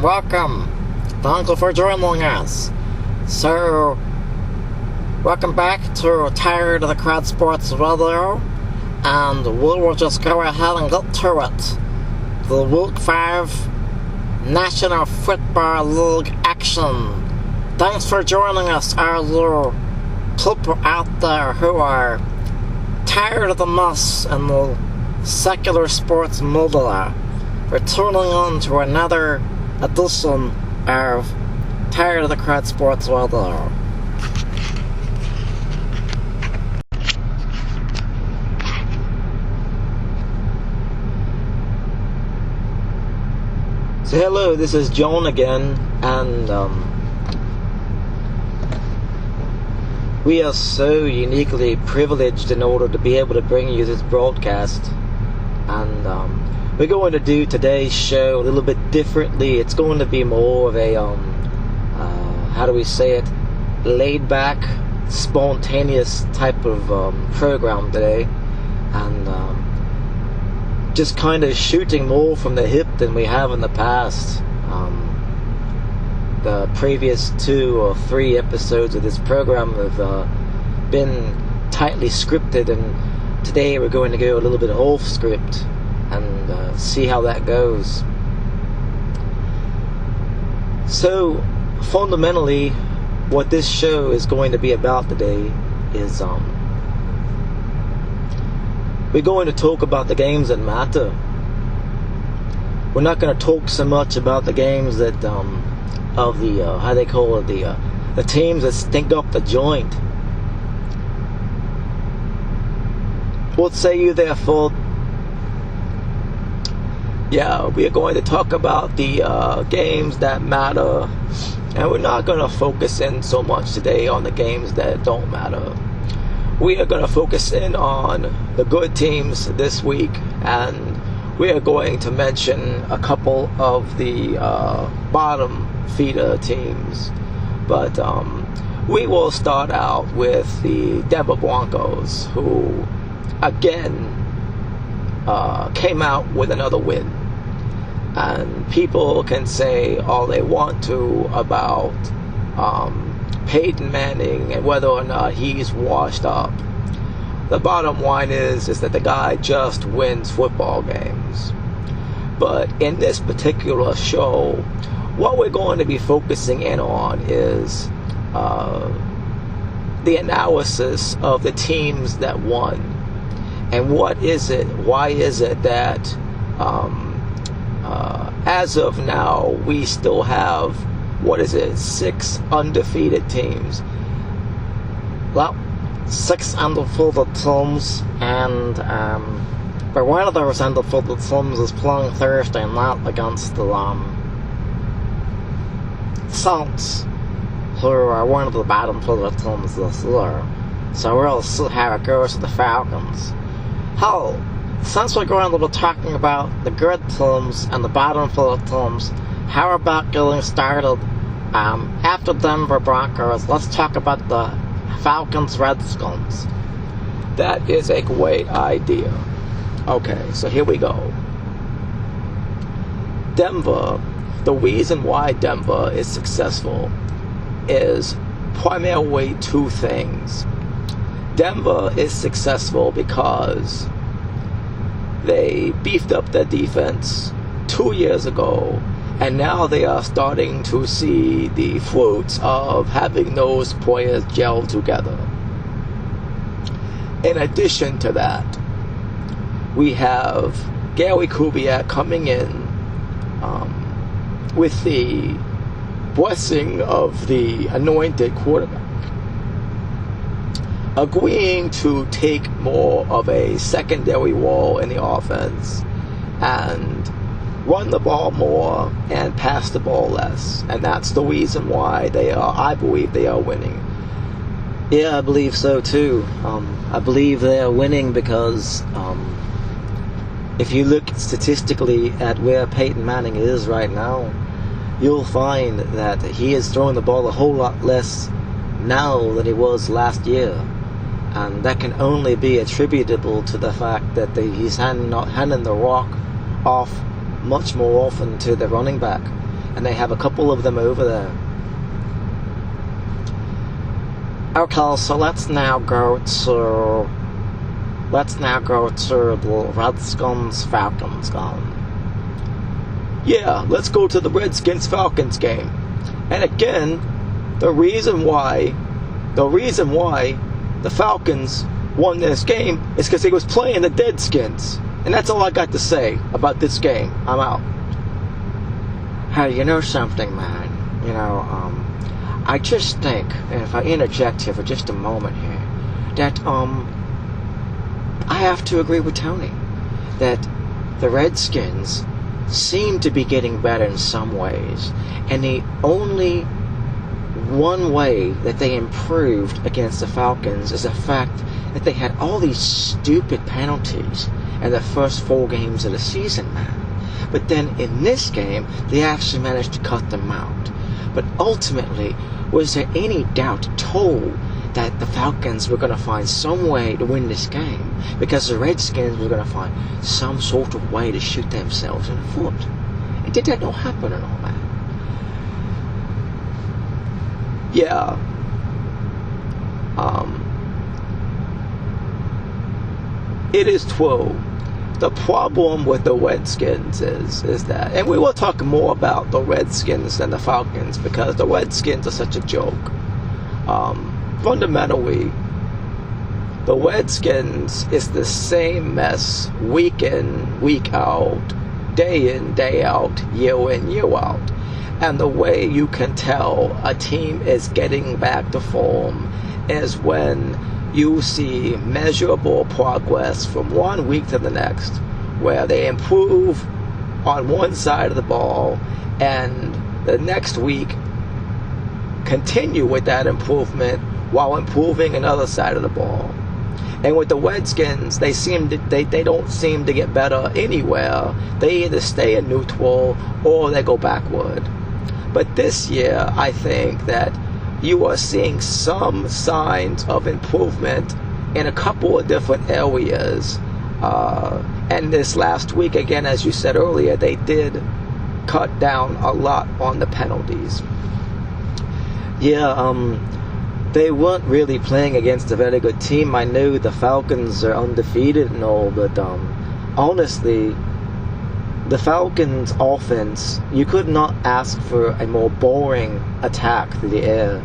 and welcome. Thank you for joining us. So, welcome back to Tired of the Crud Sports Radio, and we will just go ahead and get to it. The Week 5 National Football League action. Thanks for joining us, all you people out there who are tired of the mess in the secular sports media. We're tuning on to another edition of Tired of the Crud Sports Radio. So hello, this is John again, and we are so uniquely privileged in order to be able to bring you this broadcast, and we're going to do today's show a little bit differently. It's going to be more of a how do we say it, laid back, spontaneous type of program today, and just kind of shooting more from the hip than we have in the past. The previous 2 or 3 episodes of this program have been tightly scripted, and today we're going to go a little bit off script and see how that goes. So fundamentally, what this show is going to be about today is we're going to talk about the games that matter. We're not going to talk so much about the games that of the how they call it, the teams that stink up the joint. What say you therefore? Yeah, we are going to talk about the games that matter, and we're not going to focus in so much today on the games that don't matter. We are going to focus in on the good teams this week, and we are going to mention a couple of the bottom feeder teams. But we will start out with the Denver Broncos, who again came out with another win. And people can say all they want to about Peyton Manning and whether or not he's washed up. The bottom line is that the guy just wins football games. But in this particular show, what we're going to be focusing in on is the analysis of the teams that won. And what is it, why is it that as of now we still have, 6 undefeated teams? Well, 6 undefeated teams, and but one of those undefeated teams is playing Thursday night against the Saints, who are one of the bottom feeder teams this year. So we'll see how it goes with the Falcons. Hell, since we're going to be talking about the good teams and the bottom feeder teams, how about getting started after Denver Broncos? Let's talk about the Falcons Redskins. That is a great idea. Okay, so here we go. Denver, the reason why Denver is successful is primarily 2 things. Denver is successful because they beefed up their defense 2 years ago, and now they are starting to see the fruits of having those players gel together. In addition to that, we have Gary Kubiak coming in with the blessing of the anointed quarterback, agreeing to take more of a secondary role in the offense and run the ball more and pass the ball less. And that's the reason why I believe they are winning. Yeah, I believe so too. I believe they are winning because if you look statistically at where Peyton Manning is right now, you'll find that he is throwing the ball a whole lot less now than he was last year. And that can only be attributable to the fact that he's handing the rock off much more often to the running back. and they have a couple of them over there. Okay, so let's now go to the Redskins Falcons game. Yeah, let's go to the Redskins Falcons game. And again, the reason why the Falcons won this game is because they was playing the Deadskins. And that's all I got to say about this game. I'm out. Hey, you know something, man? I just think, and if I interject here for just a moment here, that I have to agree with Tony that the Redskins seem to be getting better in some ways, and the only one way that they improved against the Falcons is the fact that they had all these stupid penalties in the first 4 games of the season, man. But then in this game, they actually managed to cut them out. But ultimately, was there any doubt at all that the Falcons were going to find some way to win this game? Because the Redskins were going to find some sort of way to shoot themselves in the foot. And did that not happen at all, man? Yeah. It is true. The problem with the Redskins is that, and we will talk more about the Redskins than the Falcons because the Redskins are such a joke. Fundamentally, the Redskins is the same mess week in, week out, day in, day out, year in, year out. And the way you can tell a team is getting back to form is when you see measurable progress from one week to the next, where they improve on one side of the ball and the next week continue with that improvement while improving another side of the ball. And with the Redskins, they don't seem to get better anywhere. They either stay in neutral or they go backward. But this year, I think that you are seeing some signs of improvement in a couple of different areas. And this last week, again, as you said earlier, they did cut down a lot on the penalties. Yeah, they weren't really playing against a very good team. I knew the Falcons are undefeated and all, but honestly, the Falcons' offense, you could not ask for a more boring attack through the air.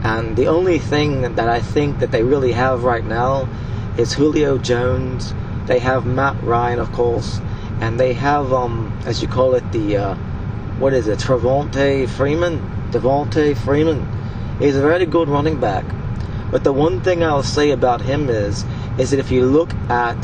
And the only thing that I think that they really have right now is Julio Jones. They have Matt Ryan, of course, and they have, as you call it, the, Devontae Freeman. He's a very good running back. But the one thing I'll say about him is that if you look at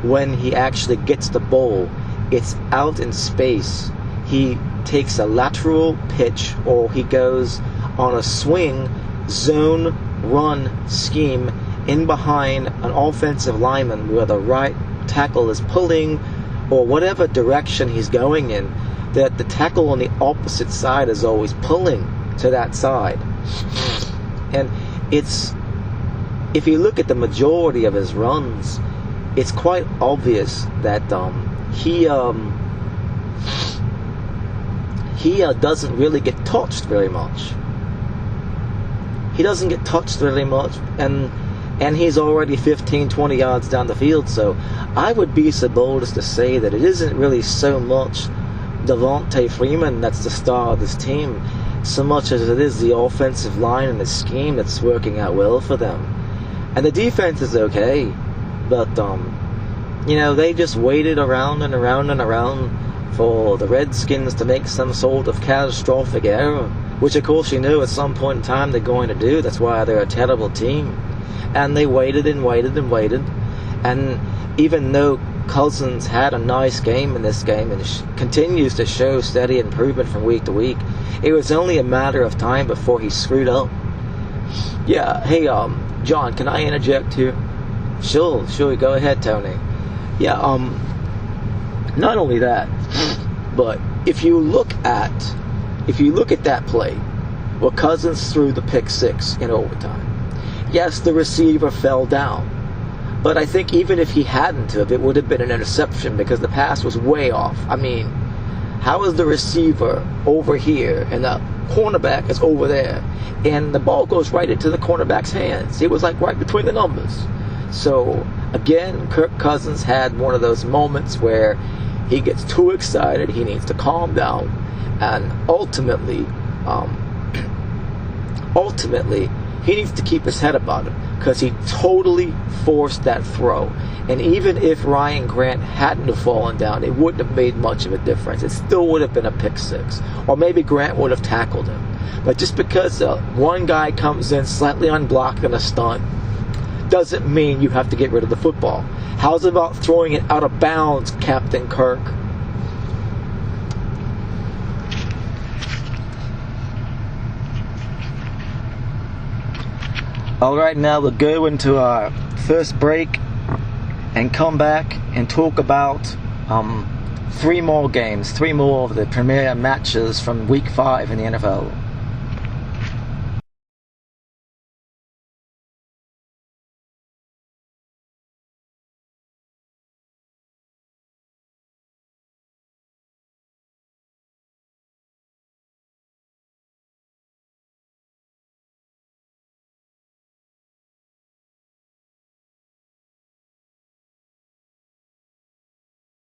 when he actually gets the ball, it's out in space. He takes a lateral pitch, or he goes on a swing zone run scheme in behind an offensive lineman where the right tackle is pulling, or whatever direction he's going in, that the tackle on the opposite side is always pulling to that side. And if you look at the majority of his runs, it's quite obvious that he doesn't really get touched very much. He doesn't get touched very much, and he's already 15-20 yards down the field. So I would be so bold as to say that it isn't really so much Devontae Freeman that's the star of this team, so much as it is the offensive line and the scheme that's working out well for them. And the defense is okay, but they just waited around and around and around for the Redskins to make some sort of catastrophic error, which of course you knew at some point in time they're going to do. That's why they're a terrible team. And they waited and waited and waited. And even though Cousins had a nice game in this game and continues to show steady improvement from week to week, it was only a matter of time before he screwed up. Yeah, hey, John, can I interject here? Sure, go ahead, Tony. Yeah, not only that, but if you look at that play where Cousins threw the pick six in overtime, yes, the receiver fell down, but I think even if he hadn't have, it would have been an interception because the pass was way off. I mean, How is the receiver over here and the cornerback is over there? And the ball goes right into the cornerback's hands. It was like right between the numbers. So, again, Kirk Cousins had one of those moments where he gets too excited. He needs to calm down. And ultimately, he needs to keep his head about it, because he totally forced that throw. And even if Ryan Grant hadn't have fallen down, it wouldn't have made much of a difference. It still would have been a pick six. Or maybe Grant would have tackled him. But just because one guy comes in slightly unblocked in a stunt doesn't mean you have to get rid of the football. How's about throwing it out of bounds, Captain Kirk? Alright, now we'll go into our first break and come back and talk about 3 more games, 3 more of the premier matches from week 5 in the NFL.